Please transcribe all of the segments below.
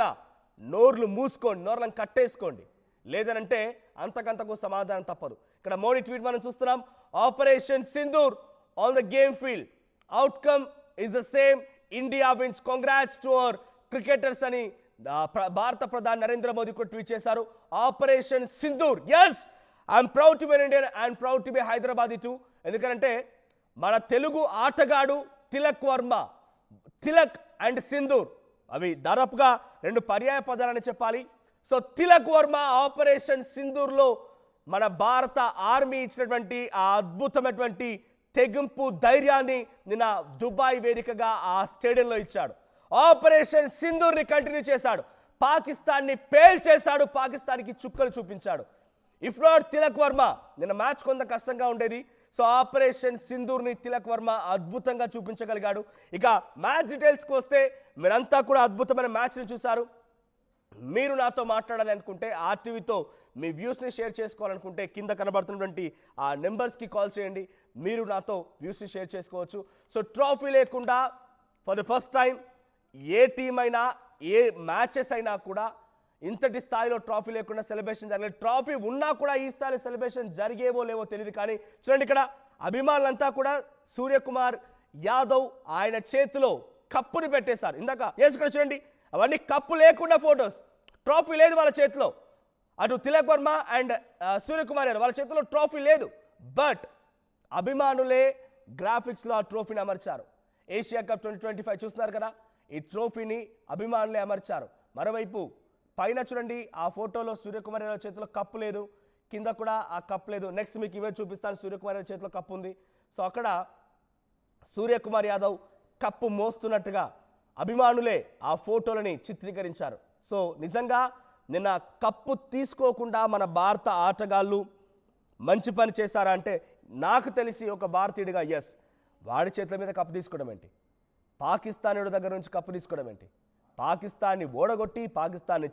కూడా నోర్లు మూసుకోండి, నోర్లను కట్టేసుకోండి, లేదనంటే అంతకంతకు సమాధానం తప్పదు. ఇక్కడ మోడీ ట్వీట్ మనం చూస్తున్నాం. Operation Sindoor on the game field, outcome is the same, India wins, congrats to our cricketers అని భారత ప్రధాని నరేంద్ర మోదీ కూడా ట్వీట్ చేశారు. Operation Sindoor, yes, I'm proud to be Indian and proud to be Hyderabadi too. ఎందుకంటే మన తెలుగు ఆటగాడు తిలక్ వర్మ, తిలక్ అండ్ సింధూర్ అవి దాదాపుగా రెండు పర్యాయ పదాలని చెప్పాలి. సో తిలక్ వర్మ ఆపరేషన్ సింధూర్లో మన భారత ఆర్మీ ఇచ్చినటువంటి ఆ అద్భుతమైనటువంటి తెగింపు ధైర్యాన్ని నిన్న దుబాయ్ వేదికగా ఆ స్టేడియంలో ఇచ్చాడు. ఆపరేషన్ సింధూర్ని కంటిన్యూ చేశాడు, పాకిస్తాన్ని పేల్చేశాడు, పాకిస్తాన్కి చుక్కలు చూపించాడు. ఇఫ్ నాట్ తిలక్ వర్మ, నిన్న మ్యాచ్ కొంత కష్టంగా ఉండేది. సో ఆపరేషన్ సింధూర్ని తిలక్ వర్మ అద్భుతంగా చూపించగలిగాడు. ఇక మ్యాచ్ డీటెయిల్స్కి వస్తే మీరంతా కూడా అద్భుతమైన మ్యాచ్ని చూశారు. మీరు నాతో మాట్లాడాలి అనుకుంటే, ఆర్టీవీతో మీ వ్యూస్ని షేర్ చేసుకోవాలనుకుంటే కింద కనబడుతున్నటువంటి ఆ నెంబర్స్కి కాల్ చేయండి, మీరు నాతో వ్యూస్ని షేర్ చేసుకోవచ్చు. సో ట్రోఫీ లేకుండా for the first time A team అయినా ఏ మ్యాచెస్ అయినా కూడా ఇంతటి స్థాయిలో ట్రాఫీ లేకుండా సెలబ్రేషన్ జరగలేదు. ట్రాఫీ ఉన్నా కూడా ఈ స్థాయిలో సెలబ్రేషన్ జరిగేవో లేవో తెలియదు. కానీ చూడండి, ఇక్కడ అభిమానులంతా కూడా సూర్యకుమార్ యాదవ్ ఆయన చేతిలో కప్పుని పెట్టేశారు. ఇందాక ఇక్కడ చూడండి, అవన్నీ కప్పు లేకుండా ఫొటోస్, ట్రాఫీ లేదు వాళ్ళ చేతిలో. అటు తిలక్ వర్మ అండ్ సూర్యకుమార్ యాదవ్ వాళ్ళ చేతిలో ట్రాఫీ లేదు, బట్ అభిమానులే గ్రాఫిక్స్లో ఆ ట్రోఫీని అమర్చారు. ఏషియా కప్ 2025 చూస్తున్నారు కదా, ఈ ట్రోఫీని అభిమానులే అమర్చారు. మరోవైపు పైన చూడండి, ఆ ఫోటోలో సూర్యకుమార్ యాదవ్ చేతిలో కప్పు లేదు, కింద కూడా ఆ కప్పు లేదు. నెక్స్ట్ మీకు ఇవే చూపిస్తాను, సూర్యకుమార్ యాదవ్ చేతిలో కప్పు ఉంది. సో అక్కడ సూర్యకుమార్ యాదవ్ కప్పు మోస్తున్నట్టుగా అభిమానులే ఆ ఫోటోలని చిత్రీకరించారు. సో నిజంగా నిన్న కప్పు తీసుకోకుండా మన భారత ఆటగాళ్ళు మంచి పని చేశారా అంటే, నాకు తెలిసి ఒక భారతీయుడిగా ఎస్, వాడి చేతుల మీద కప్పు తీసుకోవడం ఏంటి, పాకిస్తానీయుడి దగ్గర నుంచి కప్పు తీసుకోవడం ఏంటి, పాకిస్తాన్ని ఓడగొట్టి పాకిస్తాన్ని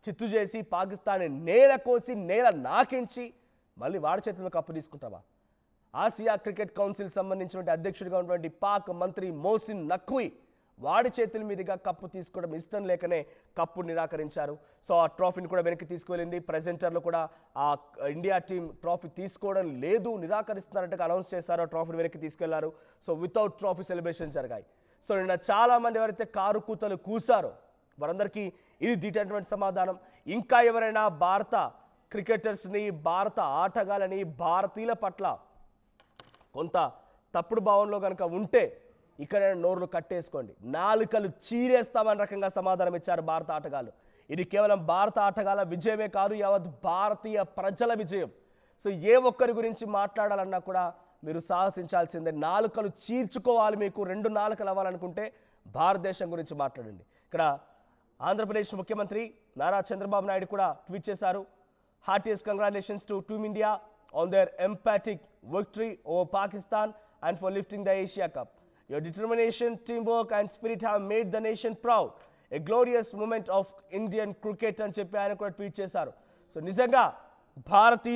చిత్తు చేసి పాకిస్తాన్ని నేల కోసి నేల నాకించి మళ్ళీ వాడి చేతుల్లో కప్పు తీసుకుంటావా? ఆసియా క్రికెట్ కౌన్సిల్ సంబంధించినటువంటి అధ్యక్షుడిగా ఉన్నటువంటి పాక్ మంత్రి మోసిన్ నఖ్వీ వాడి చేతుల మీదుగా కప్పు తీసుకోవడం ఇష్టం లేకనే కప్పు నిరాకరించారు. సో ఆ ట్రోఫీని కూడా వెనక్కి తీసుకువెళ్ళింది. ప్రెజెంటర్లు కూడా ఆ ఇండియా టీం ట్రోఫీ తీసుకోవడం లేదు, నిరాకరిస్తున్నారంటే అనౌన్స్ చేశారు, ఆ ట్రోఫీని వెనక్కి తీసుకెళ్లారు. సో వితౌట్ ట్రోఫీ సెలబ్రేషన్ జరిగాయి. సో నిన్న చాలామంది ఎవరైతే కారు కూతలు కూశారో వారందరికీ ఇది దీటైనటువంటి సమాధానం. ఇంకా ఎవరైనా భారత క్రికెటర్స్ని, భారత ఆటగాళ్ళని, భారతీయుల పట్ల కొంత తప్పుడు భావనలో కనుక ఉంటే ఇక్కడ నోర్లు కట్టేసుకోండి, నాలుకలు చీరేస్తామని రకంగా సమాధానం ఇచ్చారు భారత ఆటగాళ్ళు. ఇది కేవలం భారత ఆటగాళ్ళ విజయమే కాదు, యావత్ భారతీయ ప్రజల విజయం. సో ఏ ఒక్కరి గురించి మాట్లాడాలన్నా కూడా మీరు సాహసించాల్సిందే, నాలుకలు చీర్చుకోవాలి. మీకు రెండు నాలుకలు అవ్వాలనుకుంటే భారతదేశం గురించి మాట్లాడండి. ఇక్కడ ఆంధ్రప్రదేశ్ ముఖ్యమంత్రి నారా చంద్రబాబు నాయుడు కూడా ట్వీట్ చేశారు. Heartiest congratulations to team India on their emphatic victory over Pakistan and for lifting the Asia cup. Your determination, teamwork and spirit have made the nation proud. A glorious moment of Indian cricket అని చెప్పి ఆయన కూడా tweet చేశారు. So నిజంగా భారతీయ